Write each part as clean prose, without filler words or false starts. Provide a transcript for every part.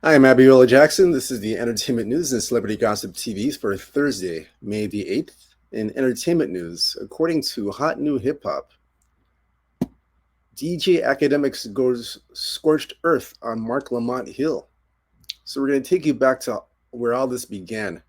I'm Abiola Jackson. This is the Entertainment News and Celebrity Gossip TVs for Thursday, May the 8th. In entertainment news, according to Hot New Hip Hop, DJ Akademiks goes scorched earth on Marc Lamont Hill. So we're going to take you back to where all this began,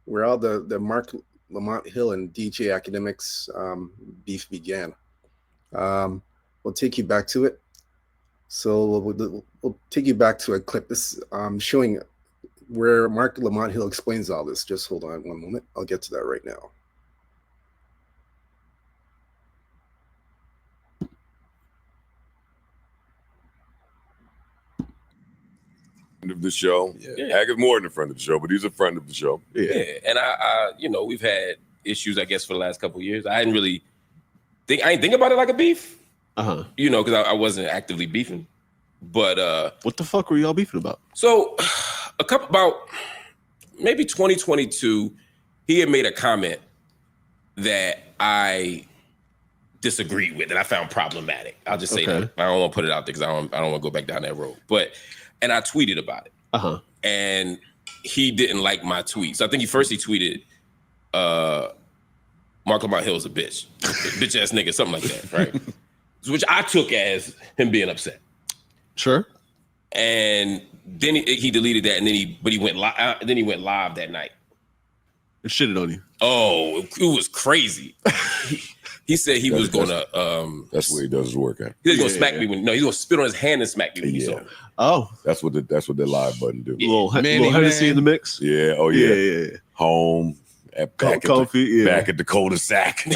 where all the Marc Lamont Hill and DJ Akademiks beef began. We'll take you back to it. So we'll take you back to a clip. This showing where Marc Lamont Hill explains all this. Just hold on one moment. I'll get to that right now. Of the show. Ag is more than a friend of the show, but he's a friend of the show. Yeah. And I we've had issues, I guess, for the last couple of years. I didn't think about it like a beef. Because I wasn't actively beefing. But what the fuck were y'all beefing about? So about maybe 2022, he had made a comment that I disagreed with and I found problematic. I'll just say that. I don't want to put it out there because I don't want to go back down that road. And I tweeted about it. And he didn't like my tweet. So I think he tweeted, Marc Lamont Hill's a bitch. Bitch ass nigga, something like that, right? Which I took as him being upset. Sure. And then he deleted that, and then he went live. Then he went live that night. It shitted on you. Oh, it was crazy. He said he was gonna. That's where he does his work at. He's gonna smack me he's gonna spit on his hand and smack me when he saw me. Oh, that's what the live button do. Little Hennessy in the mix. Yeah. Oh yeah. Home. Back at the cul-de-sac.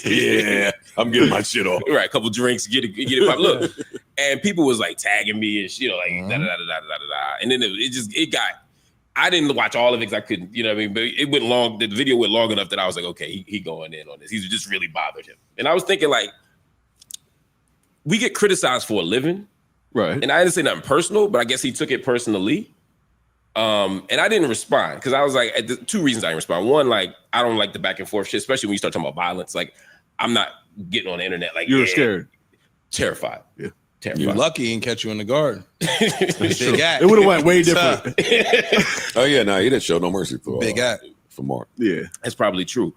Yeah, I'm getting my shit off. Right, a couple drinks, get it pop. Look, and people was like tagging me and shit, like da da da da da da. And then it got. I didn't watch all of it because I couldn't, you know what I mean. But it went long. The video went long enough that I was like, okay, he going in on this. He's just really bothered him. And I was thinking like, we get criticized for a living, right? And I didn't say nothing personal, but I guess he took it personally. And I didn't respond because I was like, two reasons I didn't respond. One, like, I don't like the back and forth shit, especially when you start talking about violence. Like, I'm not getting on the internet like you're scared, terrified. Yeah, terrified. You're lucky he didn't catch you in the garden. Big guy. It would have went way different. Oh yeah, no, he didn't show no mercy for big guy for Marc. Yeah, that's probably true.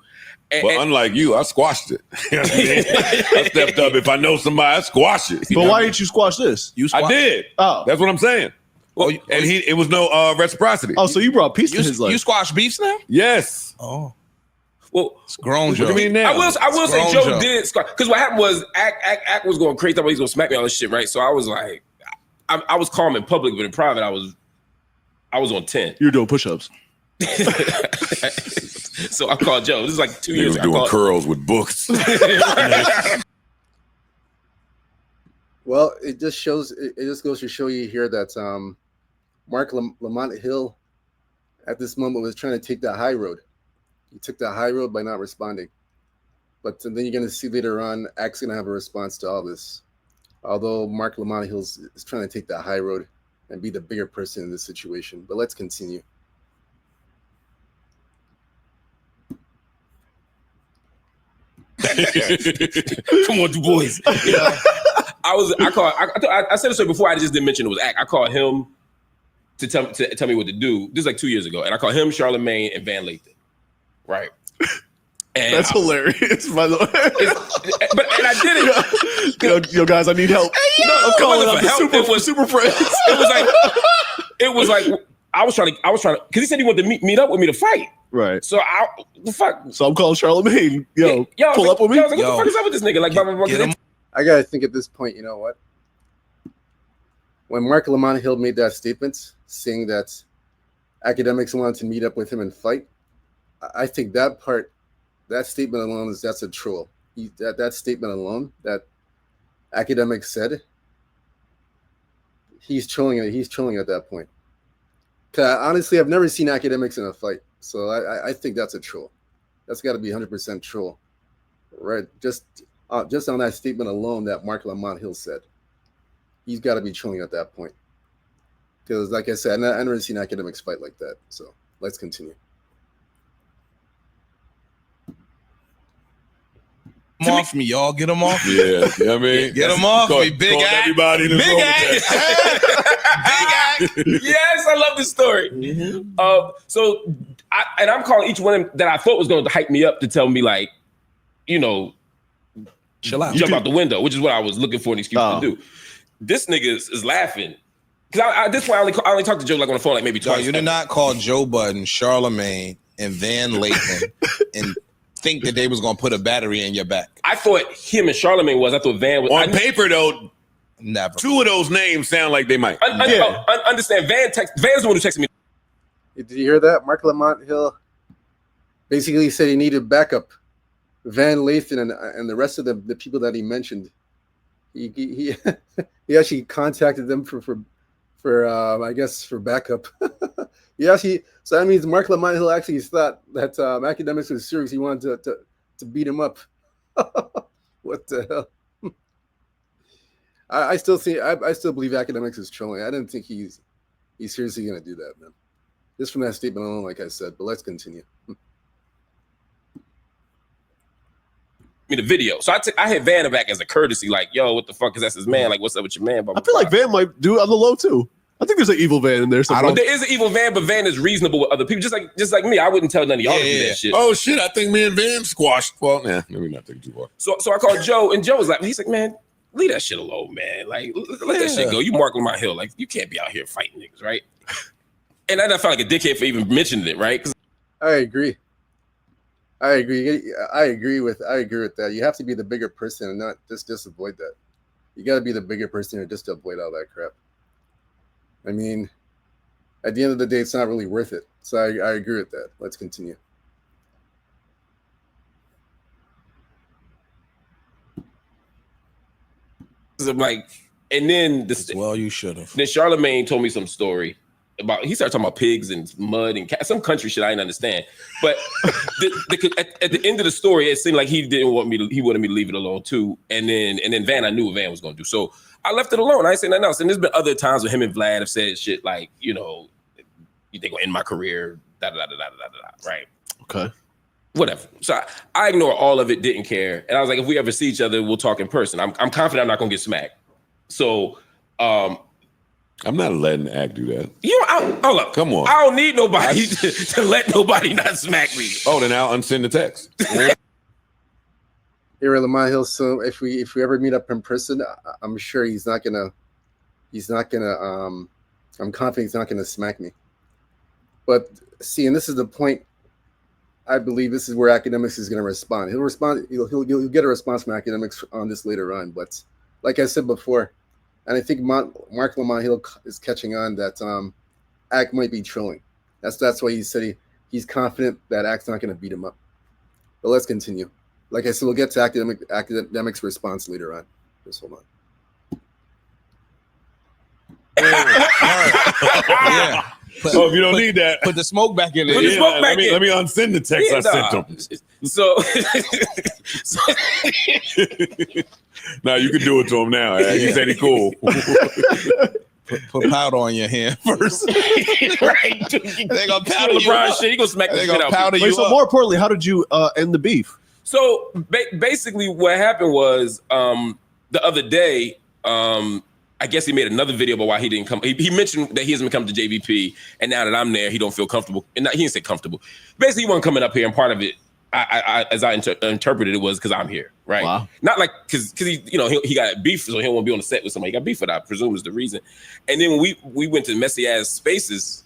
But unlike you, I squashed it. I stepped up. If I know somebody, I squash it. But why didn't you squash this? I did. Oh, that's what I'm saying. Well, and it was no reciprocity. Oh, so you brought peace to his life. You squash beefs now? Yes. Oh. Well, it's grown Joe. What do you mean now? I will say Joe did squash. Because what happened was Ack was going crazy. He's going to smack me all this shit, right? So I was like, I was calm in public, but in private, I was on 10. You were doing push-ups. So I called Joe. This is like 2 years ago. Doing curls with books. Well, it just goes to show you here that Marc Lamont Hill at this moment was trying to take that high road. He took that high road by not responding. But then you're going to see later on, Ack's going to have a response to all this. Although Marc Lamont Hill is trying to take that high road and be the bigger person in this situation. But let's continue. Come on, Du Bois. Yeah. I said this before. I just didn't mention it was Ack. I called him to tell me what to do. This is like 2 years ago, and I called him, Charlemagne, and Van Lathan. Right. And that's hilarious, by the way. And I did it. Yo, guys, I need help. Hey, I'm calling up the super friends. It was like I was trying to, because he said he wanted to meet up with me to fight. Right. So the fuck. So I'm calling Charlemagne. Yo, pull up with me. I was like, what the fuck is up with this nigga? Like, I gotta think at this point, you know what? When Marc Lamont Hill made that statement saying that Akademiks wanted to meet up with him and fight, I think that statement alone that's a troll. That statement alone that Akademiks said, he's trolling it. He's trolling at that point. Honestly, I've never seen Akademiks in a fight, so I think that's a troll. That's got to be 100% troll, right? Just on that statement alone that Marc Lamont Hill said, he's got to be trolling at that point. Because, like I said, I've never seen Akademiks fight like that. So let's continue. Off me, y'all. Get him off me. Yeah, you know what I mean? Get him off me, big ass. Everybody in the big room. ass. Big ass. Yes, I love this story. So I'm calling each one that I thought was going to hype me up to tell me like, chill out, jump out the window, which is what I was looking for an excuse to do. This nigga is laughing. Because at this point, I only talked to Joe like on the phone like maybe twice. You did not call Joe Budden, Charlemagne, and Van Lathan and think that they was going to put a battery in your back. I thought him and Charlemagne was. I thought Van was. On paper, though, never. Two of those names sound like they might. Understand, Van's the one who texted me. Did you hear that? Marc Lamont Hill basically said he needed backup. Van Lathan and the rest of the people that he mentioned. He actually contacted them for I guess for backup. So that means Marc Lamont Hill actually thought that Akademiks was serious. He wanted to beat him up. What the hell? I still believe Akademiks is trolling. I didn't think he's seriously gonna do that, man. Just from that statement alone, like I said. But let's continue. The video. So I hit Van back as a courtesy, like, yo, what the fuck is that's his man? Like, what's up with your man? I feel like Van might do it on the low too. I think there's an evil Van in there somewhere. There is an evil Van, but Van is reasonable with other people. Just like me, I wouldn't tell none of y'all to do that shit. Oh shit, I think me and Van squashed. Well, maybe not thinking too far. So I called Joe, and Joe was like, he's like, man, leave that shit alone, man. Like, let that shit go. You Marc Lamont Hill, like, you can't be out here fighting niggas, right? And I felt like a dickhead for even mentioning it, right? I agree with that. You have to be the bigger person and not just avoid that. You got to be the bigger person or just to avoid all that crap. I mean, at the end of the day, it's not really worth it. So I agree with that. Let's continue. I'm like, and then you should have. Then Charlemagne told me some story about. He started talking about pigs and mud and some country shit I didn't understand. But at the end of the story, it seemed like he wanted me to leave it alone too. And then Van, I knew what Van was going to do. So I left it alone. I ain't saying nothing else. And there's been other times when him and Vlad have said shit like, you think gonna end my career, right? Okay. Whatever. So I ignore all of it, didn't care. And I was like, if we ever see each other, we'll talk in person. I'm confident I'm not gonna get smacked. So I'm not letting Act do that. Hold up. Come on. I don't need nobody to let nobody not smack me. Oh, then I'll unsend the text. Here at Lamont Hill, so if we ever meet up in person, I'm sure he's not gonna I'm confident he's not gonna smack me. But see, and this is the point. I believe this is where Akademiks is gonna respond. He'll respond. He'll get a response from Akademiks on this later on. But like I said before, and I think Marc Lamont Hill is catching on that Act might be trolling. That's why he said he's confident that Act's not gonna beat him up. But let's continue. Like I said, we'll get to Akademiks' response later on. Just hold on. Yeah. If you don't need that, put the smoke back in there. Put the smoke back in. Let me unsend the text I sent him. So now you can do it to him now. He said he cool. Put powder on your hand first. Right. They gonna powder you up. Shit. He gonna smack the shit out. So more importantly, how did you end the beef? So basically, what happened was the other day. I guess he made another video about why he didn't come. He mentioned that he hasn't come to JVP, and now that I'm there, he don't feel comfortable. And he didn't say comfortable. Basically, he wasn't coming up here, and part of it, as I interpreted it, was because I'm here, right? Wow. Not like because he got beef, so he don't want to be on the set with somebody. He got beef with that, I presume is the reason. And then when we went to messy ass spaces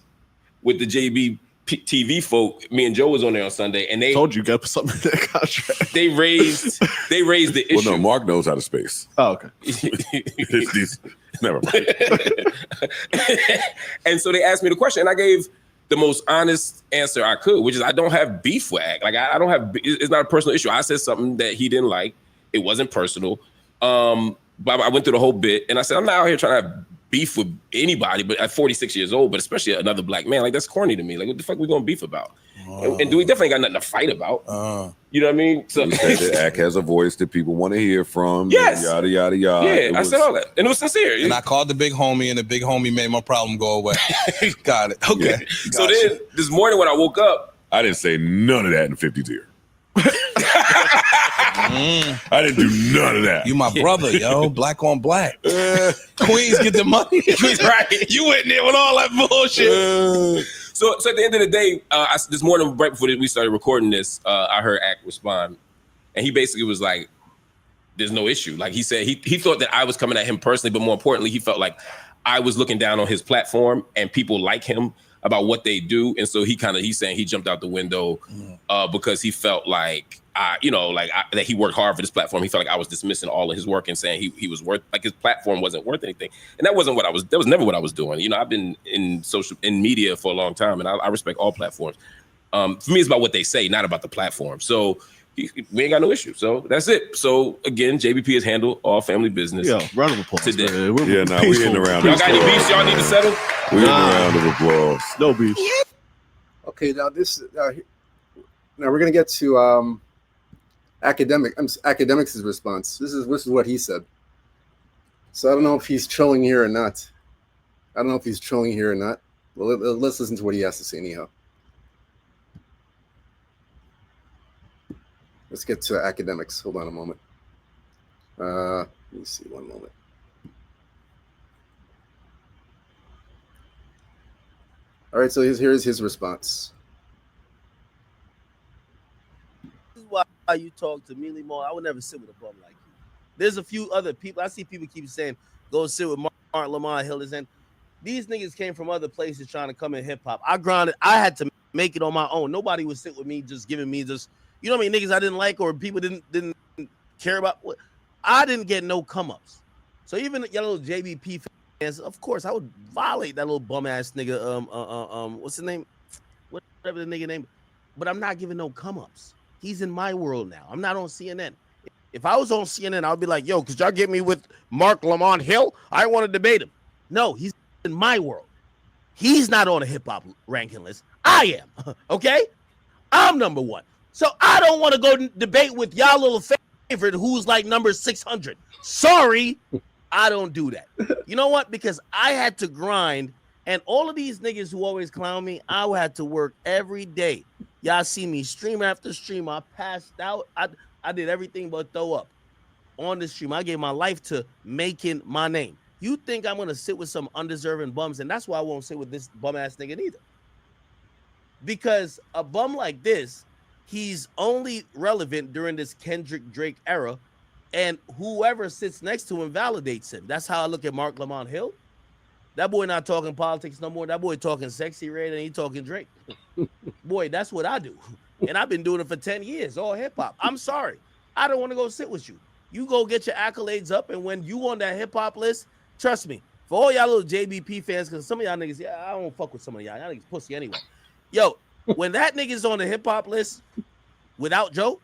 with the JB TV folk, me and Joe was on there on Sunday, and they told you got something in that contract. They raised the issue. Well, no, Marc knows how to space. Oh, okay. Never mind. And so they asked me the question, and I gave the most honest answer I could, which is I don't have beef with Act. Like I don't have. It's not a personal issue. I said something that he didn't like. It wasn't personal. But I went through the whole bit, and I said I'm not out here trying to have beef with anybody, but at 46 years old, but especially another black man, like that's corny to me. Like, what the fuck we gonna beef about? And we definitely got nothing to fight about. You know what I mean? So Act has a voice that people want to hear from. Yes. Yada yada yada. Yeah, I said all that, and it was sincere. And I called the big homie, and the big homie made my problem go away. Got it. Okay. Yeah. So then this morning when I woke up, I didn't say none of that in 50's ear. I didn't do none of that. You my brother, yo. Black on black. Queens get the money. Right. You went there with all that bullshit. So at the end of the day, this morning, right before we started recording this, I heard Act respond. And he basically was like, there's no issue. Like he said, he thought that I was coming at him personally, but more importantly, he felt like I was looking down on his platform and people like him about what they do. And so he's saying he jumped out the window because he felt like, that he worked hard for this platform. He felt like I was dismissing all of his work and saying he was worth, like his platform wasn't worth anything. And that was never what I was doing. You know, I've been in media for a long time and I respect all platforms. For me, it's about what they say, not about the platform. So we ain't got no issue. So that's it. So again, JBP has handled all family business. Yo, round of applause today. We're we in the round. Y'all got any beefs y'all need to settle? We in the round of applause. No beef. Okay, now now we're gonna get to Akademiks' response. This is what he said. So I don't know if he's trolling here or not. Well, let's listen to what he has to say anyhow. Let's get to Akademiks. Hold on a moment. Let me see. One moment. All right, so here's his response. This is why you talk to me, Lamont. I would never sit with a bum like you. There's a few other people. I see people keep saying, go sit with Marc, Lamont, Hill. And these niggas came from other places trying to come in hip-hop. I had to make it on my own. Nobody would sit with me just giving me just, you know what I mean, niggas I didn't like or people didn't care about. I didn't get no come-ups. So even y'all little JBP fans, of course, I would violate that little bum-ass nigga, what's his name? Whatever the nigga name. But I'm not giving no come-ups. He's in my world now. I'm not on CNN. If I was on CNN, I would be like, yo, could y'all get me with Marc Lamont Hill? I want to debate him. No, he's in my world. He's not on a hip-hop ranking list. I am, okay? I'm number one. So I don't want to go debate with y'all little favorite who's like number 600. Sorry, I don't do that. You know what? Because I had to grind, and all of these niggas who always clown me, I had to work every day. Y'all see me stream after stream. I passed out. I did everything but throw up on the stream. I gave my life to making my name. You think I'm going to sit with some undeserving bums, and that's why I won't sit with this bum-ass nigga neither. Because a bum like this, he's only relevant during this Kendrick Drake era, and whoever sits next to him validates him. That's how I look at Marc Lamont Hill. That boy not talking politics no more. That boy talking sexy red and he talking Drake. Boy, that's what I do. And I've been doing it for 10 years, all hip-hop. I'm sorry. I don't want to go sit with you. You go get your accolades up, and when you on that hip-hop list, trust me, for all y'all little JBP fans, because some of y'all niggas, I don't fuck with some of y'all. Y'all niggas pussy anyway. Yo, when that nigga's on the hip-hop list without Joe,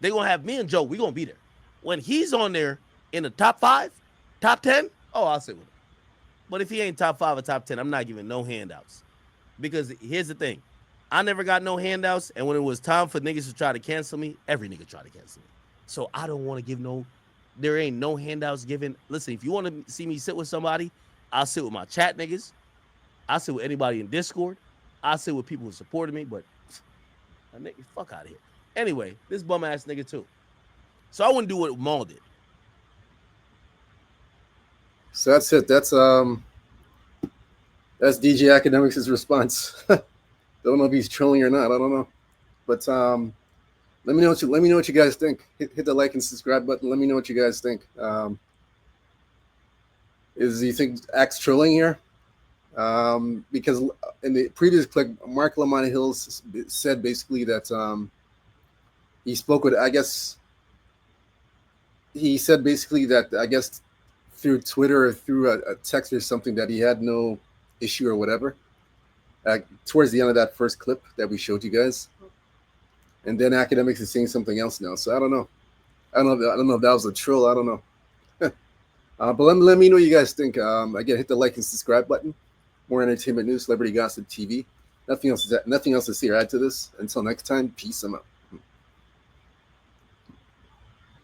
they going to have me and Joe. We going to be there. When he's on there in the top 5, top 10, I'll sit with him. But if he ain't top 5 or top 10, I'm not giving no handouts. Because here's the thing. I never got no handouts, and when it was time for niggas to try to cancel me, every nigga tried to cancel me. So I don't want to give there ain't no handouts given. Listen, if you want to see me sit with somebody, I'll sit with my chat niggas. I'll sit with anybody in Discord. I'll sit with people who supported me, but nigga, fuck out of here. Anyway, this bum-ass nigga too. So I wouldn't do what Maul did. So that's it. That's DJ Akademiks' response. Don't know if he's trolling or not. I don't know, but let me know what you guys think. Hit the like and subscribe button. Let me know what you guys think. Do you think Act's trolling here? Because in the previous clip, Marc Lamont Hill said basically that he spoke with. I guess he said basically that through Twitter or through a text or something that he had no issue or whatever. Towards the end of that first clip that we showed you guys, and then Akademiks is saying something else now. So I don't know. I don't know if that was a troll. I don't know. But let me know what you guys think. Again, hit the like and subscribe button. More entertainment news, celebrity gossip TV. Nothing else to see or add to this. Until next time, peace. I'm out.